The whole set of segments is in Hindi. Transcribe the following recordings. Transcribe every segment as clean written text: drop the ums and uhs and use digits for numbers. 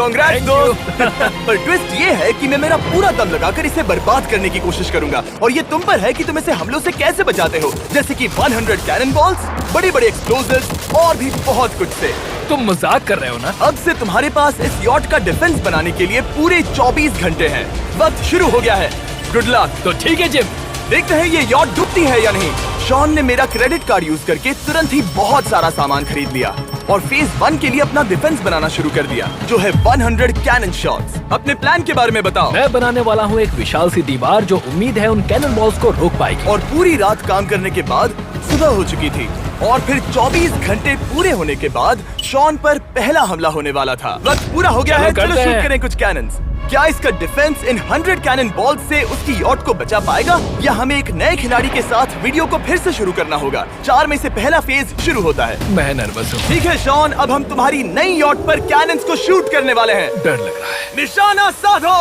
कांग्रेस दोस्त। पर ट्विस्ट ये है कि मैं मेरा पूरा दम लगाकर इसे बर्बाद करने की कोशिश करूंगा और ये तुम पर है कि तुम इसे हमलों से कैसे बचाते हो, जैसे कि 100 कैनन बॉल्स, बड़ी बड़ी एक्सप्लोजिव्स और भी बहुत कुछ से। तुम मजाक कर रहे हो ना? अब से तुम्हारे पास इस यॉट का डिफेंस बनाने के लिए पूरे 24 घंटे हैं। वक्त शुरू हो गया है। Good luck. तो ठीक है जिम, देखते हैं ये यॉट डूबती है या नहीं। शॉन ने मेरा क्रेडिट कार्ड यूज करके तुरंत ही बहुत सारा सामान खरीद लिया और फेज 1 के लिए अपना डिफेंस बनाना शुरू कर दिया, जो है 100 कैनन शॉट्स। अपने प्लान के बारे में बताओ। मैं बनाने वाला हूँ एक विशाल सी दीवार जो उम्मीद है उन कैनन बॉल्स को रोक पाएगी। और पूरी रात काम करने के बाद सुबह हो चुकी थी और फिर 24 घंटे पूरे होने के बाद शॉन पर पहला हमला होने वाला था। वक्त पूरा हो गया है, चलो शूट करें कुछ कैनन्स। क्या इसका डिफेंस इन 100 कैनन बॉल्स से उसकी यॉट को बचा पाएगा या हमें एक नए खिलाड़ी के साथ वीडियो को फिर से शुरू करना होगा? 4 में से पहला फेज शुरू होता है। मैं नर्वस हूँ। ठीक है शॉन, अब हम तुम्हारी नई यॉट पर कैनन्स को शूट करने वाले हैं। डर लग रहा है। निशाना साधो।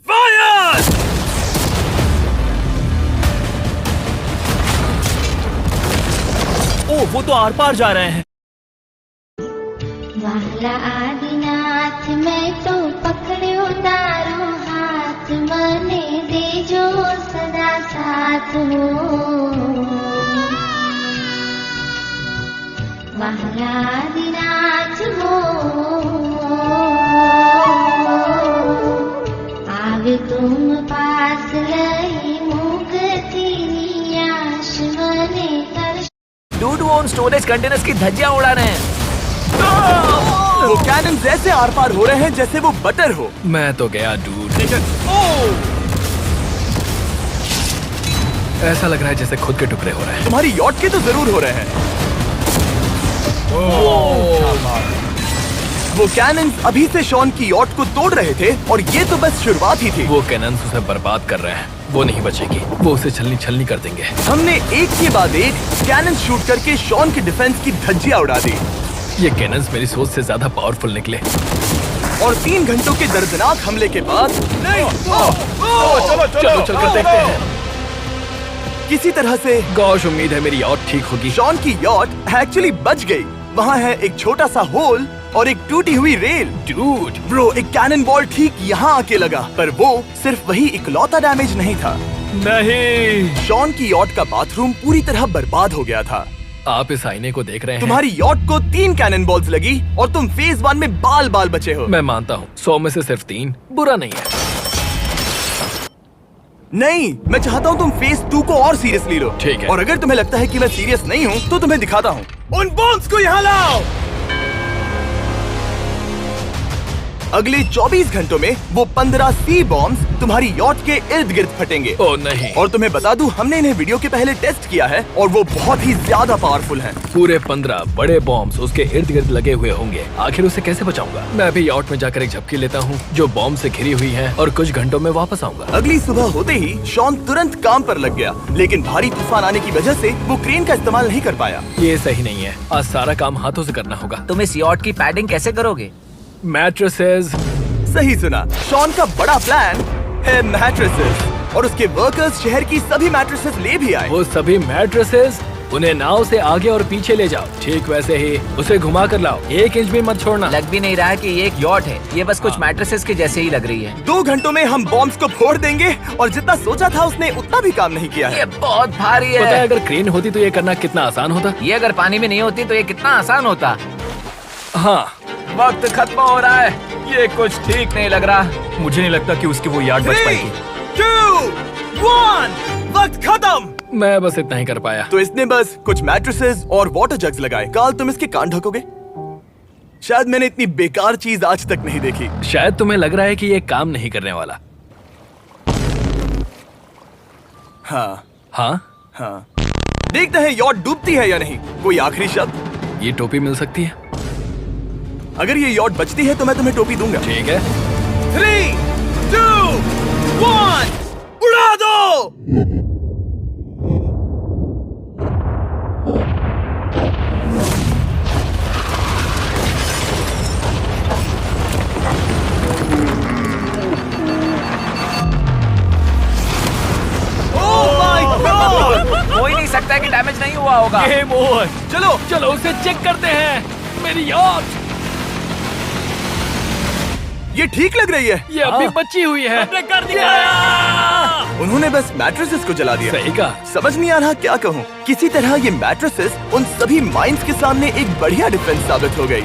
फायर! ओ, वो तो आर पार जा रहे हैं। वाला आदिनाथ मैं तो पकड़ो तारो हाथ, मने दे जो सदा साथ हो। वाला आदिनाथ हो, आवे तुम पास लई मुक्ति नियाश मने कर। डूड वो उन स्टोरेज कंटेनर्स की धज्जियां उड़ा रहे हैं। वो कैनन्स ऐसे आर पार हो रहे हैं जैसे वो बटर हो। मैं तो गया डूड। ऐसा लग रहा है जैसे खुद के टुकड़े हो रहे हैं। तुम्हारी यॉट के तो जरूर हो रहे हैं। वो कैनन्स अभी से शॉन की यॉट को तोड़ रहे थे और ये तो बस शुरुआत ही थी। वो कैनन्स उसे बर्बाद कर रहे हैं। वो नहीं बचेगी, वो उसे छलनी छलनी कर देंगे। हमने एक के बाद एक कैनन शूट करके शॉन की डिफेंस की धज्जियां उड़ा दी। ये कैनन्स मेरी सोच से ज्यादा पावरफुल निकले। और 3 घंटों के दर्दनाक हमले के बाद चलो चलकर देखते हैं। किसी तरह से गॉश, उम्मीद है मेरी यॉट ठीक होगी। शॉन की यॉट एक्चुअली बच गई। वहाँ है एक छोटा सा होल और एक टूटी हुई रेल। डूड ब्रो, एक कैनन बॉल ठीक यहाँ आके लगा, पर वो सिर्फ वही इकलौता डैमेज नहीं था। नहीं, शॉन की यॉट का बाथरूम पूरी तरह बर्बाद हो गया था। आप इस आईने को देख रहे हैं। तुम्हारी यॉट को 3 कैनन बॉल्स लगी और तुम फेज 1 में बाल बाल बचे हो। मैं मानता हूँ 100 में से सिर्फ 3 बुरा नहीं है। नहीं, मैं चाहता हूँ तुम फेज 2 को और सीरियसली लो। ठीक है। और अगर तुम्हें लगता है कि मैं सीरियस नहीं हूँ तो तुम्हें दिखाता हूँ। उन बॉम्ब्स को यहाँ लाओ। अगले 24 घंटों में वो 15 सी बॉम्ब्स तुम्हारी यॉट के इर्द गिर्द फटेंगे। ओह नहीं। और तुम्हें बता दूं, हमने इन्हें वीडियो के पहले टेस्ट किया है और वो बहुत ही ज्यादा पावरफुल हैं। पूरे 15 बड़े बॉम्ब्स उसके इर्द गिर्द लगे हुए होंगे। आखिर उसे कैसे बचाऊंगा? मैं अभी यॉट में जाकर एक झपकी लेता हूँ जो बॉम्ब से घिरी हुई है और कुछ घंटों में वापस आऊंगा। अगली सुबह होते ही शॉन तुरंत काम पर लग गया, लेकिन भारी तूफान आने की वजह से वो क्रेन का इस्तेमाल नहीं कर पाया। ये सही नहीं है। आज सारा काम हाथों से करना होगा। तुम इस यॉट की पैडिंग कैसे करोगे? मैट्रेसेस। सही सुना, शॉन का बड़ा प्लान है मैट्रेसेस और उसके वर्कर्स शहर की सभी मैट्रेसेस ले भी आए। वो सभी मैट्रेसेस उन्हें नाव से आगे और पीछे ले जाओ। ठीक वैसे ही उसे घुमा कर लाओ। 1 इंच भी मत छोड़ना। लग भी नहीं रहा है कि ये एक यॉट है। ये बस कुछ मैट्रेसेस के जैसे ही लग रही है। 2 घंटों में हम बॉम्ब्स को फोड़ देंगे और जितना सोचा था उसने उतना भी काम नहीं किया है। ये बहुत भारी पता है है। अगर क्रेन होती तो ये करना कितना आसान होता। ये अगर पानी में नहीं होती तो ये कितना आसान होता। हाँ, वक्त खत्म हो रहा है। ये कुछ ठीक नहीं लग रहा। मुझे नहीं लगता कि उसकी वो याद बच 3, पाएगी। 2, 1, वक्त खत्म। मैं बस इतना ही कर पाया। तो इसने बस कुछ मैट्रेसेस और वाटर जग्स लगाए। काल, तुम इसके कान ढकोगे? शायद मैंने इतनी बेकार चीज आज तक नहीं देखी। शायद तुम्हें लग रहा है कि ये काम नहीं करने वाला। हाँ हाँ, हाँ, देखते हैं यॉट डूबती है या नहीं। कोई आखिरी शब्द? ये टोपी मिल सकती है। अगर ये यॉट बचती है तो मैं तुम्हें टोपी दूंगा। ठीक है। 3, 2, 1, उड़ा दो। हो ही नहीं सकता है कि डैमेज नहीं हुआ होगा। Game over. चलो चलो उसे चेक करते हैं। मेरी यॉट। ये ठीक लग रही है। ये अभी बची हुई है। कर दिया। उन्होंने बस मैट्रेसेस को जला दिया। सही कहा। समझ नहीं आ रहा क्या कहूँ। किसी तरह ये मैट्रेसेस उन सभी माइंस के सामने एक बढ़िया डिफेंस साबित हो गई।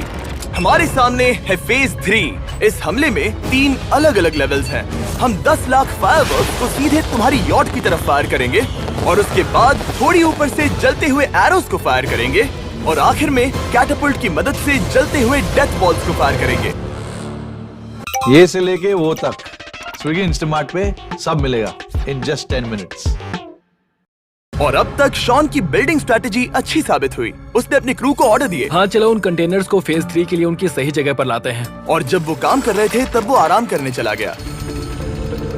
हमारे सामने है फेज 3। इस हमले में 3 अलग अलग लेवल्स हैं। हम 10 लाख फायरवर्क्स को सीधे तुम्हारी यॉट की तरफ फायर करेंगे और उसके बाद थोड़ी ऊपर से जलते हुए एरोस को फायर करेंगे और आखिर में कैटापल्ट की मदद से जलते हुए डेथ बॉल्स को फायर करेंगे। ये से लेके वो तक स्विगी इंस्टामार्ट पे सब मिलेगा इन जस्ट 10 मिनट्स। और अब तक शॉन की बिल्डिंग स्ट्रेटेजी अच्छी साबित हुई। उसने अपनी क्रू को ऑर्डर दिए हाँ चलो उन कंटेनर्स को फेज 3 के लिए उनकी सही जगह पर लाते हैं। और जब वो काम कर रहे थे तब वो आराम करने चला गया।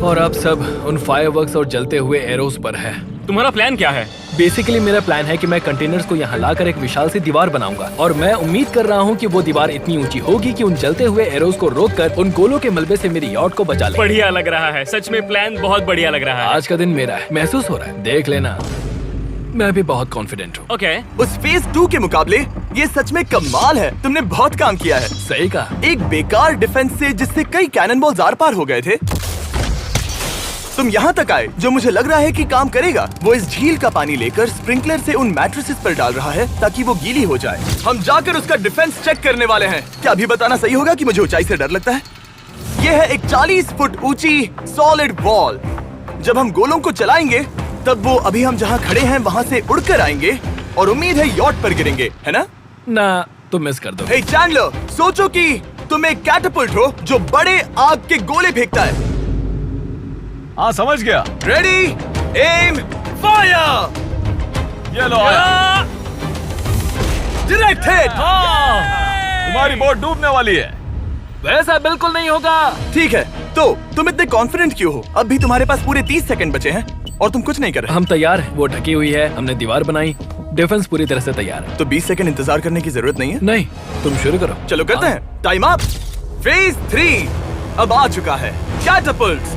और अब सब उन फायरवर्क्स और जलते हुए एरोस पर है। तुम्हारा प्लान क्या है? बेसिकली मेरा प्लान है कि मैं कंटेनर्स को यहाँ लाकर एक विशाल सी दीवार बनाऊंगा और मैं उम्मीद कर रहा हूँ कि वो दीवार इतनी ऊंची होगी कि उन जलते हुए एरोस को रोककर उन गोलों के मलबे से मेरी यॉट को बचा ले। बढ़िया लग रहा है, सच में प्लान बहुत बढ़िया लग रहा है। आज का दिन मेरा है, महसूस हो रहा है। देख लेना, मैं भी बहुत कॉन्फिडेंट हूँ। ओके। उस फेज 2 के मुकाबले ये सच में कमाल है। तुमने बहुत काम किया है। सही कहा। एक बेकार डिफेंस से जिससे कई कैनन बॉल्स आर पार हो गए थे, तुम यहाँ तक आए जो मुझे लग रहा है कि काम करेगा। वो इस झील का पानी लेकर स्प्रिंकलर से उन मैट्रेसेस पर डाल रहा है ताकि वो गीली हो जाए। हम जाकर उसका डिफेंस चेक करने वाले हैं। क्या अभी बताना सही होगा कि मुझे ऊंचाई से डर लगता है? ये है एक 40 फुट ऊंची सॉलिड वॉल। जब हम गोलों को चलाएंगे तब वो अभी हम जहाँ खड़े हैं वहाँ से उड़कर आएंगे और उम्मीद है यॉट पर गिरेंगे, है ना? ना, तुम मिस कर दो। हे चैंडलर, सोचो कि तुम एक कैटापल्ट हो जो बड़े आग के गोले फेंकता है। हाँ समझ गया। Ready, aim, fire. ये लो आया। Direct hit. तुम्हारी बोट डूबने वाली है। वैसा बिल्कुल नहीं होगा। ठीक है, तो तुम इतने कॉन्फिडेंट क्यों हो? अब भी तुम्हारे पास पूरे 30 सेकंड बचे हैं और तुम कुछ नहीं कर रहे। हम तैयार हैं। वो ढकी हुई है, हमने दीवार बनाई, डिफेंस पूरी तरह से तैयार है। तो 20 सेकंड इंतजार करने की जरूरत नहीं है। नहीं, तुम शुरू करो। चलो करते हैं। Time up. फेज 3 अब आ चुका है। कैटापल्ट्स,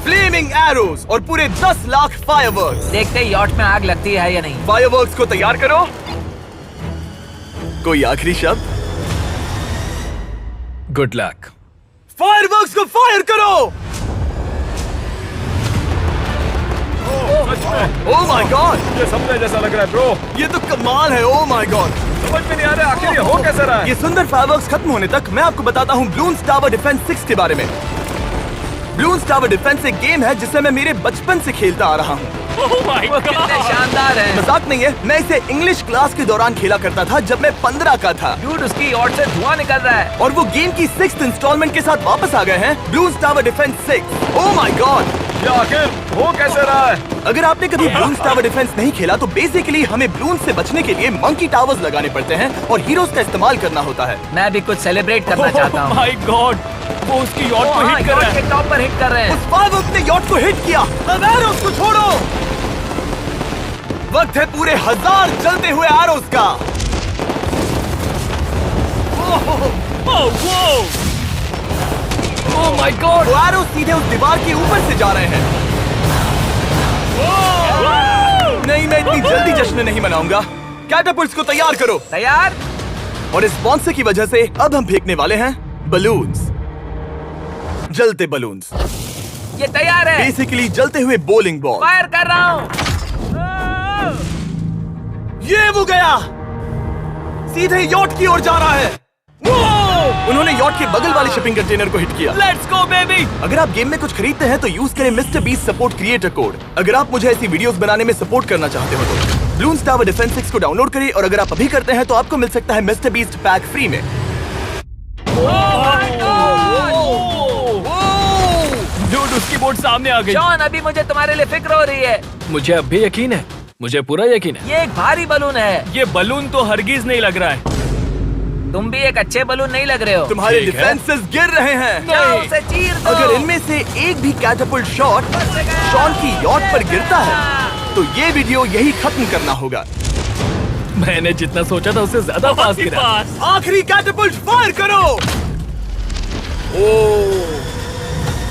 फ्लेमिंग एरोस और पूरे 10 लाख फायरवर्क्स। देखते ही यॉट में आग लगती है या नहीं। फायरवर्क्स को तैयार करो। कोई आखिरी शब्द? Good luck. फायरवर्क्स को फायर करो। ओह माय गॉड, ये सपने जैसा लग रहा है ब्रो। ये तो कमाल है। ओह माय गॉड, समझ में नहीं आ रहा आखिर ये हो कैसे रहा है। ये सुंदर फायरवर्क्स खत्म होने तक मैं आपको बताता हूँ ब्लून्स टावर डिफेंस 6 के बारे में। ब्लून्स टावर डिफेंस एक गेम है जिसे मैं मेरे बचपन से खेलता आ रहा हूँ। ओह माय कितने शानदार है। मजाक नहीं है, मैं इसे इंग्लिश क्लास के दौरान खेला करता था जब मैं 15 का था। डूड, उसकी यॉट से धुआं निकल रहा है। और वो गेम की 6th इंस्टॉलमेंट के साथ वापस आ गए हैं, balloons tower defence 6। Oh my God, ये आखिर हो कैसे रहा है। अगर आपने कभी ब्लून्स टावर डिफेंस नहीं खेला तो बेसिकली हमें ब्लून्स से बचने के लिए मंकी टावर्स लगाने पड़ते हैं और हीरोज का इस्तेमाल करना होता है। मैं भी कुछ सेलिब्रेट करना चाहता हूँ। माय गॉड, वो उसकी यॉट को हिट कर रहा है। के टॉप पर हिट कर रहे हैं। उस फायरवर्क ने यॉट को हिट किया। अब एरोस को छोड़ो। वक्त है पूरे 1000 जलते हुए एरोस का। ओह माय गॉड, वो एरोस सीधे उस दीवार के ऊपर से जा रहे हैं। नहीं, मैं इतनी जल्दी जश्न नहीं मनाऊंगा। कैटापल्ट्स को तैयार करो। तैयार। और इस स्पॉन्सर की वजह से अब हम फेंकने वाले हैं बलून्स, जलते बलून्स। ये तैयार है। बेसिकली जलते हुए बोलिंग बॉल। फायर कर रहा हूँ। ये वो गया, सीधे यॉट की ओर जा रहा है। उन्होंने यॉट के बगल वाले शिपिंग कंटेनर को हिट किया। Let's go baby. अगर आप गेम में कुछ खरीदते हैं तो यूज करें mister beast support creator code. अगर आप मुझे ऐसी वीडियोस बनाने में सपोर्ट करना चाहते हो तो ब्लून्स टावर डिफेंस 6 को डाउनलोड करें और अगर आप अभी करते हैं तो आपको मिल सकता है मिस्टर बीस्ट पैक फ्री में। डूड, उसकी बोट सामने आ गई। जॉन, अभी मुझे तुम्हारे लिए फिक्र हो रही है। मुझे अब भी यकीन है, मुझे पूरा यकीन है। ये एक भारी बलून है। ये बलून तो हरगिज नहीं लग रहा है। तुम भी एक अच्छे बलून नहीं लग रहे हो। तुम्हारे ठीक है। डिफेंसेस गिर रहे हैं। जाओ, उसे चीर दो। अगर इनमें से एक भी कैटापल्ट शॉट शॉन की यॉट पर गिरता है तो ये वीडियो यही खत्म करना होगा। मैंने जितना सोचा था उससे ज्यादा पास गिरा। आखिरी कैटापल्ट फायर करो।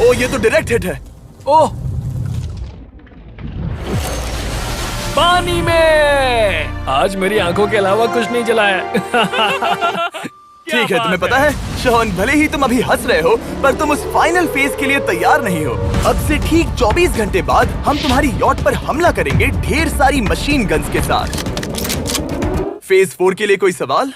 ओ, ये तो डायरेक्ट हिट है। ओह, पानी में। आज मेरी आंखों के अलावा कुछ नहीं जला है। ठीक है, तुम्हें पता है शॉन, भले ही तुम अभी हंस रहे हो पर तुम उस फाइनल फेज के लिए तैयार नहीं हो। अब से ठीक 24 घंटे बाद हम तुम्हारी यॉट पर हमला करेंगे ढेर सारी मशीन गन्स के साथ। फेज 4 के लिए कोई सवाल?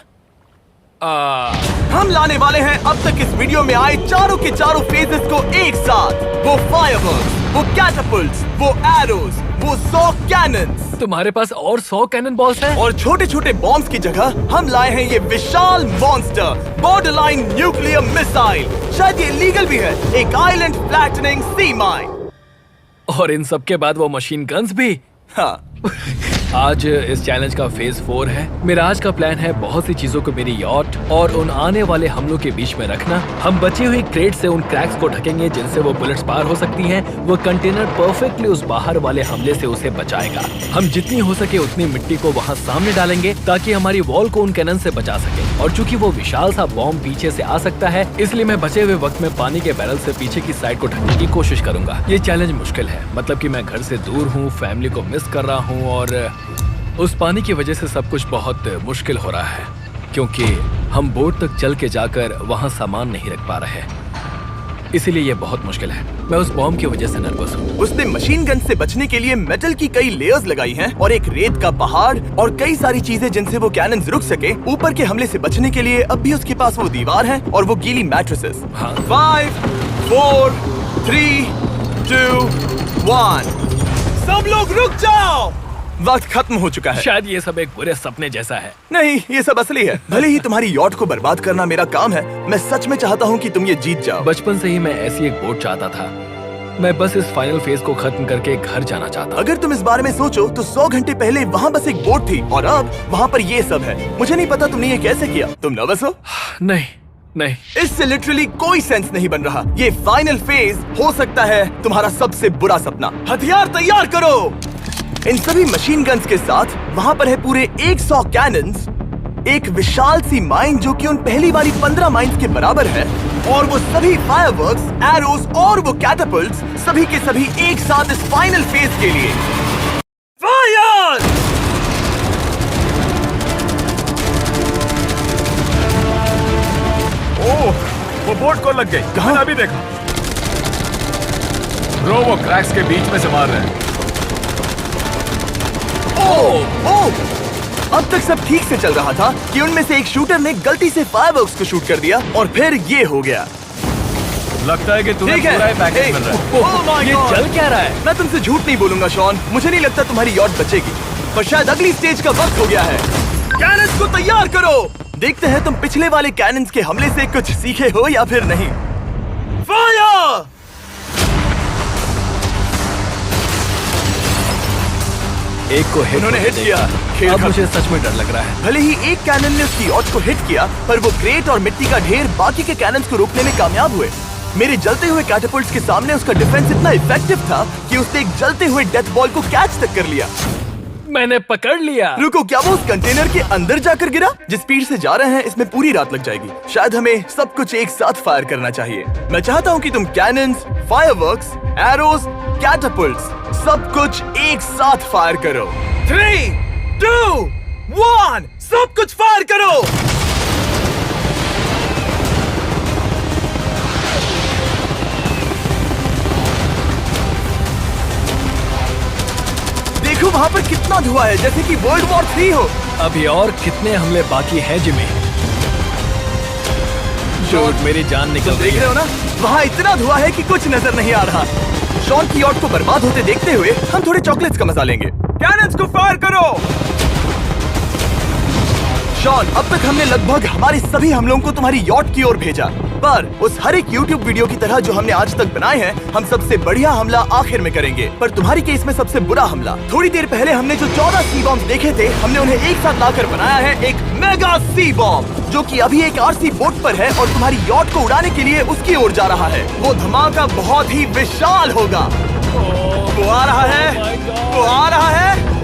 हम लाने वाले हैं अब तक इस वीडियो में आए चारों के चारों फेजेस को एक साथ। वो फायरवर्क्स, वो कैटapults, वो एरोज, वो 100 कैनन्स। तुम्हारे पास और 100 कैनन बॉल्स हैं? और छोटे छोटे बॉम्ब्स की जगह हम लाए हैं ये विशाल मॉन्स्टर बॉर्डरलाइन न्यूक्लियर मिसाइल। शायद ये लीगल भी है, एक आइलैंड फ्लैटनिंग सी माइन। और इन सब के बाद वो मशीन गन्स भी। हाँ, आज इस चैलेंज का फेज 4 है। मेरा आज का प्लान है बहुत सी चीजों को मेरी यॉट और उन आने वाले हमलों के बीच में रखना। हम बची हुई क्रेट से उन क्रैक्स को ढकेंगे जिनसे वो बुलेट्स पार हो सकती हैं। वो कंटेनर परफेक्टली उस बाहर वाले हमले से उसे बचाएगा। हम जितनी हो सके उतनी मिट्टी को वहाँ सामने डालेंगे ताकि हमारी वॉल को उन कैनन से बचा सके। और चूंकि वो विशाल सा बॉम्ब पीछे से आ सकता है, इसलिए मैं बचे हुए वक्त में पानी के बैरल से पीछे की साइड को ढकने की कोशिश करूंगा। ये चैलेंज मुश्किल है, मतलब कि मैं घर से दूर हूँ, फैमिली को मिस कर रहा हूँ और उस पानी की वजह से सब कुछ बहुत मुश्किल हो रहा है क्योंकि हम बोट तक चल के जाकर वहाँ सामान नहीं रख पा रहे हैं। इसीलिए ये बहुत मुश्किल है। मैं उस बॉम्ब की वजह से नर्वस हूँ। उसने मशीन गन से बचने के लिए मेटल की कई लेयर्स लगाई हैं और एक रेत का पहाड़ और कई सारी चीजें जिनसे वो कैनन्स रुक सके। ऊपर के हमले से बचने के लिए अब भी उसके पास वो दीवार है और वो गीली मैट्रेसेस। हाँ। 5, 4, 3, 2, 1। सब लोग रुक जाओ, वक्त खत्म हो चुका है। शायद ये सब एक बुरे सपने जैसा है। नहीं, ये सब असली है। भले ही तुम्हारी यॉट को बर्बाद करना मेरा काम है, मैं सच में चाहता हूँ कि तुम ये जीत जाओ। बचपन से ही मैं ऐसी एक बोट चाहता था। मैं बस इस फाइनल फेज को खत्म करके घर जाना चाहता। अगर तुम इस बारे में सोचो तो 100 घंटे पहले वहाँ बस एक बोट थी और अब वहाँ पर ये सब है। मुझे नहीं पता तुमने ये कैसे किया। तुम नर्वस हो? नहीं नहीं, इससे लिटरली कोई सेंस नहीं बन रहा। ये फाइनल फेज हो सकता है तुम्हारा सबसे बुरा सपना। हथियार तैयार करो। इन सभी मशीन गन्स के साथ वहाँ पर है पूरे 100 कैनन्स, एक विशाल सी माइन जो कि उन पहली वाली 15 माइन्स के बराबर है, और वो सभी फायरवर्क्स, एरोज और वो कैटapults सभी के सभी एक साथ इस फाइनल फेज के लिए। फायर! ओह, वो बोट को लग गई। कहाँ? मैंने अभी देखा। ब्रो, वो क्रैक्स के बीच में से मार रहे हैं। ओह! अब तक सब ठीक से चल रहा था कि उनमें से एक शूटर ने गलती से फायरवर्क्स को शूट कर दिया और फिर ये हो गया। लगता है कि तुम्हें ठीक है। पूरा ही पैकेज मिल रहा है। Oh my ये God! चल क्या रहा है? मैं तुमसे झूठ नहीं बोलूंगा शॉन, मुझे नहीं लगता तुम्हारी यॉट बचेगी, पर शायद अगली स्टेज का वक्त हो गया है। कैनन्स को तैयार करो। देखते हैं तुम पिछले वाले कैनन्स के हमले से कुछ सीखे हो या फिर नहीं। फायर! एक को हिट उन्होंने हिट किया। खेल अब खत्म। मुझे सच में डर लग रहा है। भले ही एक कैनन ने उसकी यॉट को हिट किया, पर वो क्रेट और मिट्टी का ढेर बाकी के कैनन्स को रोकने में कामयाब हुए। मेरे जलते हुए कैटapults के सामने उसका डिफेंस इतना इफेक्टिव था कि उसने एक जलते हुए डेथ बॉल को कैच तक कर लिया। मैंने पकड़ लिया। रुको, क्या वो उस कंटेनर के अंदर जाकर गिरा? जिस स्पीड से जा रहे हैं इसमें पूरी रात लग जाएगी। शायद हमें सब कुछ एक साथ फायर करना चाहिए। मैं चाहता हूँ कि तुम कैनन्स, फायरवर्क्स, एरोज, कैटapults सब कुछ एक साथ फायर करो। 3, 2, 1, सब कुछ फायर करो। देखो वहाँ पर कितना धुआं है, जैसे कि वर्ल्ड वॉर 3 हो। अभी और कितने हमले बाकी हैं जिमी? शॉट, मेरी जान निकल रही देख रहे है। हो ना, वहाँ इतना धुआं है कि कुछ नजर नहीं आ रहा। शॉन की यॉट को बर्बाद होते देखते हुए हम थोड़े चॉकलेट्स का मजा लेंगे। कैनन्स को फायर करो। शॉन, अब तक हमने लगभग हमारे सभी हमलों को तुम्हारी यॉट की ओर भेजा, पर उस हर एक YouTube वीडियो की तरह जो हमने आज तक बनाए हैं, हम सबसे बढ़िया हमला आखिर में करेंगे। पर तुम्हारी केस में सबसे बुरा हमला। थोड़ी देर पहले हमने जो 14 सी बॉम्ब देखे थे, हमने उन्हें एक साथ लाकर बनाया है एक मेगा सी बॉम्ब, जो कि अभी एक RC बोट पर है और तुम्हारी यॉट को उड़ाने के लिए उसकी ओर जा रहा है। वो धमाका बहुत ही विशाल होगा। वो आ रहा है, वो आ रहा है।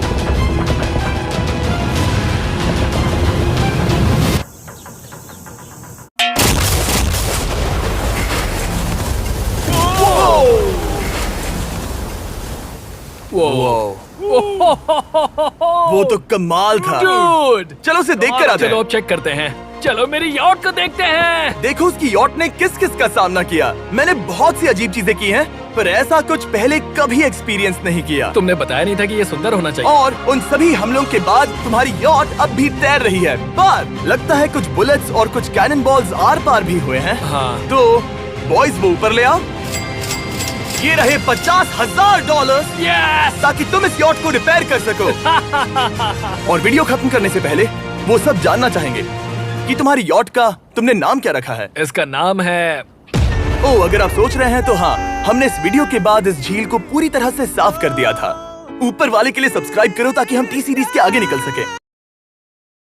वो तो कमाल था। Dude! चलो उसे देख कर आते चलो हैं। अब चेक करते हैं। चलो मेरी यॉट को देखते हैं। देखो उसकी यॉट ने किस किस का सामना किया। मैंने बहुत सी अजीब चीजें की हैं, पर ऐसा कुछ पहले कभी एक्सपीरियंस नहीं किया। तुमने बताया नहीं था कि ये सुंदर होना चाहिए। और उन सभी हमलों के बाद तुम्हारी यॉट अब भी तैर रही है, पर लगता है कुछ बुलेट्स और कुछ कैनन बॉल्स आर पार भी हुए हैं। हाँ। तो बॉयज वो ऊपर ले आओ। ये रहे $50,000 यस! ताकि तुम इस यॉट को रिपेयर कर सको। और वीडियो खत्म करने से पहले वो सब जानना चाहेंगे कि तुम्हारी यॉट का तुमने नाम क्या रखा है। इसका नाम है अगर आप सोच रहे हैं तो हाँ, हमने इस वीडियो के बाद इस झील को पूरी तरह से साफ कर दिया था। ऊपर वाले के लिए सब्सक्राइब करो ताकि हम टी सीरीज के आगे निकल सके।